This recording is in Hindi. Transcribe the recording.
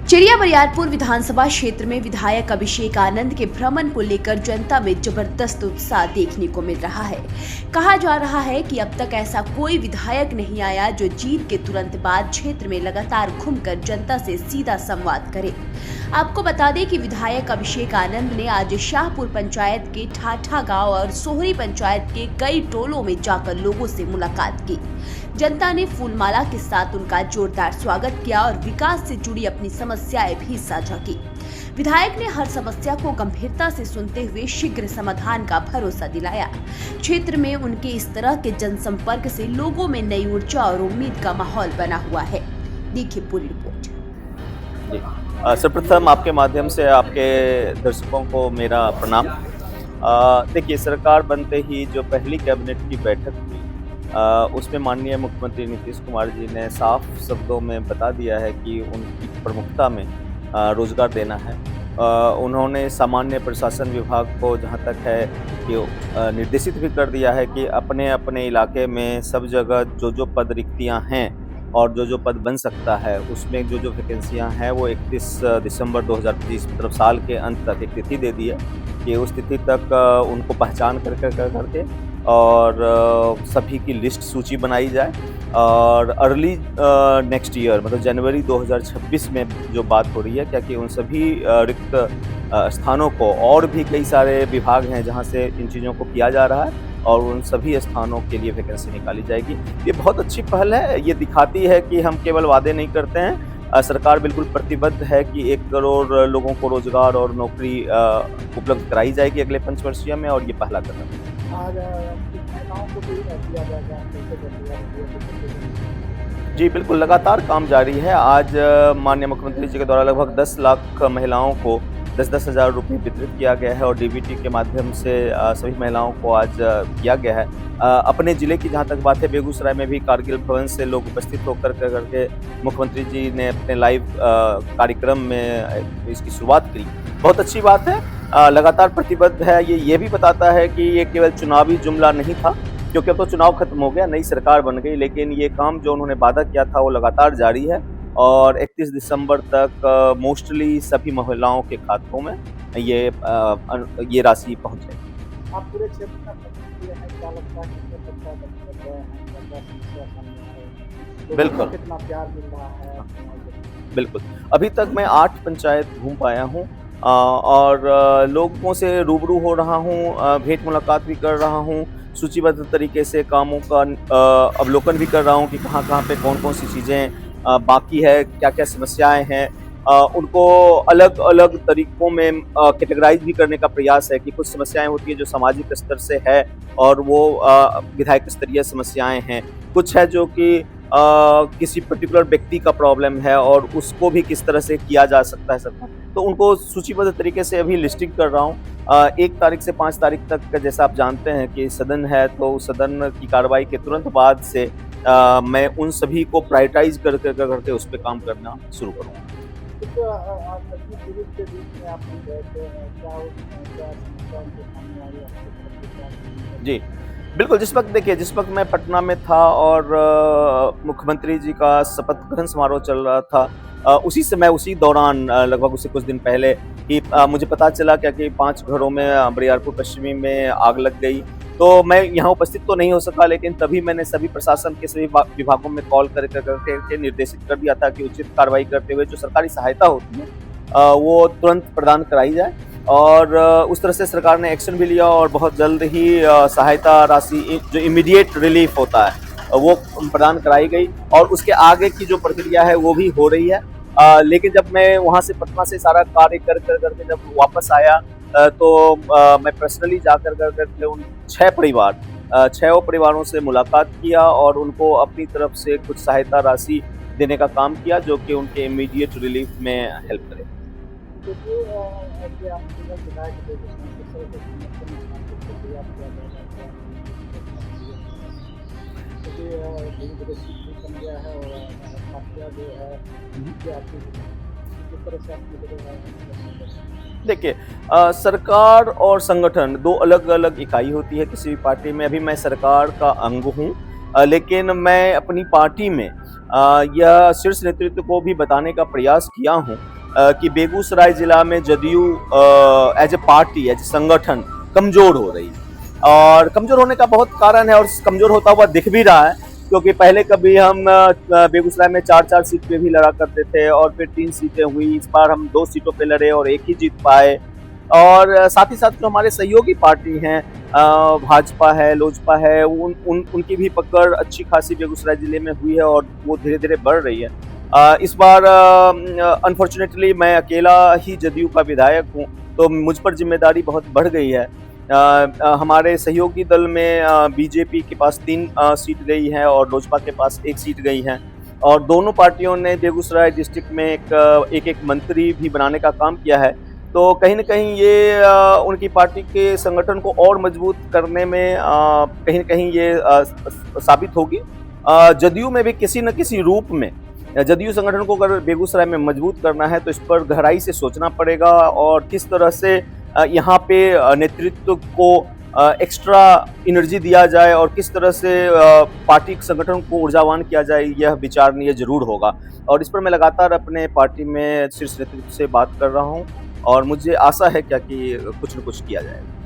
चिड़िया बरियारपुर विधानसभा क्षेत्र में विधायक अभिषेक आनंद के भ्रमण को लेकर जनता में जबरदस्त उत्साह देखने को मिल रहा है। कहा जा रहा है कि अब तक ऐसा कोई विधायक नहीं आया जो जीत के तुरंत बाद क्षेत्र में लगातार घूमकर जनता से सीधा संवाद करे। आपको बता दें कि विधायक अभिषेक आनंद ने आज शाहपुर पंचायत के ठाठा गांव और सोहरी पंचायत के कई टोलों में जाकर लोगों से मुलाकात की। जनता ने फूलमाला के साथ उनका जोरदार स्वागत किया और विकास से जुड़ी अपनी समस्याएं भी साझा की। विधायक ने हर समस्या को गंभीरता से सुनते हुए शीघ्र समाधान का भरोसा दिलाया। क्षेत्र में उनके इस तरह के जनसंपर्क से लोगों में नई ऊर्जा और उम्मीद का माहौल बना हुआ है। देखिए पूरी रिपोर्ट। सर्वप्रथम आपके माध्यम से आपके दर्शकों को मेरा प्रणाम। देखिए, सरकार बनते ही जो पहली कैबिनेट की बैठक हुई उसमें माननीय मुख्यमंत्री नीतीश कुमार जी ने साफ शब्दों में बता दिया है कि उनकी प्रमुखता में रोजगार देना है। उन्होंने सामान्य प्रशासन विभाग को जहां तक है कि निर्देशित भी कर दिया है कि अपने अपने इलाके में सब जगह जो पद रिक्तियां हैं और जो पद बन सकता है उसमें जो वैकेंसियां हैं वो 31 दिसंबर 2020 मतलब साल के अंत तक एक तिथि दे दी है कि उस तिथि तक उनको पहचान करके और सभी की लिस्ट सूची बनाई जाए और अर्ली नेक्स्ट ईयर मतलब जनवरी 2026 में जो बात हो रही है क्या कि उन सभी रिक्त स्थानों को और भी कई सारे विभाग हैं जहां से इन चीज़ों को किया जा रहा है और उन सभी स्थानों के लिए वैकेंसी निकाली जाएगी। ये बहुत अच्छी पहल है। ये दिखाती है कि हम केवल वादे नहीं करते हैं, सरकार बिल्कुल प्रतिबद्ध है कि 1 करोड़ लोगों को रोजगार और नौकरी उपलब्ध कराई जाएगी अगले पंचवर्षीय में और ये पहला कदम है। जी बिल्कुल, लगातार काम जारी है। आज माननीय मुख्यमंत्री जी के द्वारा लगभग 10 लाख महिलाओं को 10-10 हज़ार रुपये वितरित किया गया है और डीबीटी के माध्यम से सभी महिलाओं को आज किया गया है। अपने ज़िले की जहाँ तक बात है, बेगूसराय में भी कारगिल भवन से लोग उपस्थित होकर करके मुख्यमंत्री जी ने अपने लाइव कार्यक्रम में इसकी शुरुआत की। बहुत अच्छी बात है, लगातार प्रतिबद्ध है। ये भी बताता है कि ये केवल चुनावी जुमला नहीं था, क्योंकि अब तो चुनाव खत्म हो गया, नई सरकार बन गई, लेकिन ये काम जो उन्होंने वादा किया था वो लगातार जारी है और 31 दिसंबर तक मोस्टली सभी महिलाओं के खातों में ये राशि पहुंच जाएगी। आप पूरे क्षेत्र में क्या लगता है कितने पंचायत बन गए हैं, क्या समस्या सामने है, बिल्कुल कितना प्यार मिल रहा है? बिल्कुल, अभी तक मैं 8 पंचायत घूम पाया हूँ और लोगों से रूबरू हो रहा हूँ, भेंट मुलाकात भी कर रहा हूँ, सूचीबद्ध तरीके से कामों का अवलोकन भी कर रहा हूँ कि कहाँ पे कौन सी चीज़ें बाकी है, क्या समस्याएं हैं। उनको अलग अलग तरीकों में कैटेगराइज भी करने का प्रयास है कि कुछ समस्याएं होती है जो सामाजिक स्तर से है और वो विधायक स्तरीय समस्याएं हैं, कुछ है जो कि किसी पर्टिकुलर व्यक्ति का प्रॉब्लम है और उसको भी किस तरह से किया जा सकता है सब। तो उनको सूचीबद्ध तरीके से अभी लिस्टिंग कर रहा हूँ। 1 तारीख से 5 तारीख तक जैसा आप जानते हैं कि सदन है, तो सदन की कार्रवाई के तुरंत बाद से मैं उन सभी को प्रायोरिटाइज करके उस पर काम करना शुरू करूँगा। जी बिल्कुल, जिस वक्त मैं पटना में था और मुख्यमंत्री जी का शपथ ग्रहण समारोह चल रहा था, उसी दौरान लगभग उससे कुछ दिन पहले कि मुझे पता चला कि 5 घरों में बरियारपुर पश्चिमी में आग लग गई। तो मैं यहाँ उपस्थित तो नहीं हो सका, लेकिन तभी मैंने सभी प्रशासन के सभी विभागों में कॉल करके निर्देशित कर दिया था कि उचित कार्रवाई करते हुए जो सरकारी सहायता होती है वो तुरंत प्रदान कराई जाए और उस तरह से सरकार ने एक्शन भी लिया और बहुत जल्द ही सहायता राशि जो इमीडिएट रिलीफ होता है वो प्रदान कराई गई और उसके आगे की जो प्रक्रिया है वो भी हो रही है। लेकिन जब मैं वहाँ से पटना से सारा कार्य करके जब वापस आया तो मैं पर्सनली जाकर उन 6 परिवारों से मुलाकात किया और उनको अपनी तरफ से कुछ सहायता राशि देने का काम किया जो कि उनके इमीडिएट रिलीफ में हेल्प करे। देखिए, सरकार और संगठन 2 अलग-अलग इकाई होती है किसी भी पार्टी में। अभी मैं सरकार का अंग हूँ, लेकिन मैं अपनी पार्टी में या शीर्ष नेतृत्व को भी बताने का प्रयास किया हूँ कि बेगूसराय जिला में JDU as a party, as a संगठन कमजोर हो रही है। और कमजोर होने का बहुत कारण है और कमजोर होता हुआ दिख भी रहा है, क्योंकि पहले कभी हम बेगूसराय में 4-4 सीट पे भी लड़ा करते थे और फिर 3 सीटें हुई। इस बार हम 2 सीटों पे लड़े और 1 ही जीत पाए। और साथ ही साथ जो हमारे सहयोगी पार्टी हैं, भाजपा है, लोजपा है, उनकी भी पकड़ अच्छी खासी बेगूसराय जिले में हुई है और वो धीरे-धीरे बढ़ रही है। इस बार अनफॉर्चुनेटली मैं अकेला ही जदयू का विधायक हूँ, तो मुझ पर जिम्मेदारी बहुत बढ़ गई है। हमारे सहयोगी दल में बीजेपी के पास 3 सीट गई है और लोजपा के पास 1 सीट गई है और दोनों पार्टियों ने बेगूसराय डिस्ट्रिक्ट में एक मंत्री भी बनाने का काम किया है। तो कहीं न कहीं ये उनकी पार्टी के संगठन को और मजबूत करने में कहीं न कहीं ये साबित होगी। जदयू में भी किसी न किसी रूप में जदयू संगठन को अगर बेगूसराय में मजबूत करना है तो इस पर गहराई से सोचना पड़ेगा और किस तरह से यहाँ पे नेतृत्व को एक्स्ट्रा एनर्जी दिया जाए और किस तरह से पार्टी संगठन को ऊर्जावान किया जाए, यह विचारणीय जरूर होगा। और इस पर मैं लगातार अपने पार्टी में शीर्ष नेतृत्व से बात कर रहा हूँ और मुझे आशा है क्या कि कुछ न कुछ किया जाएगा।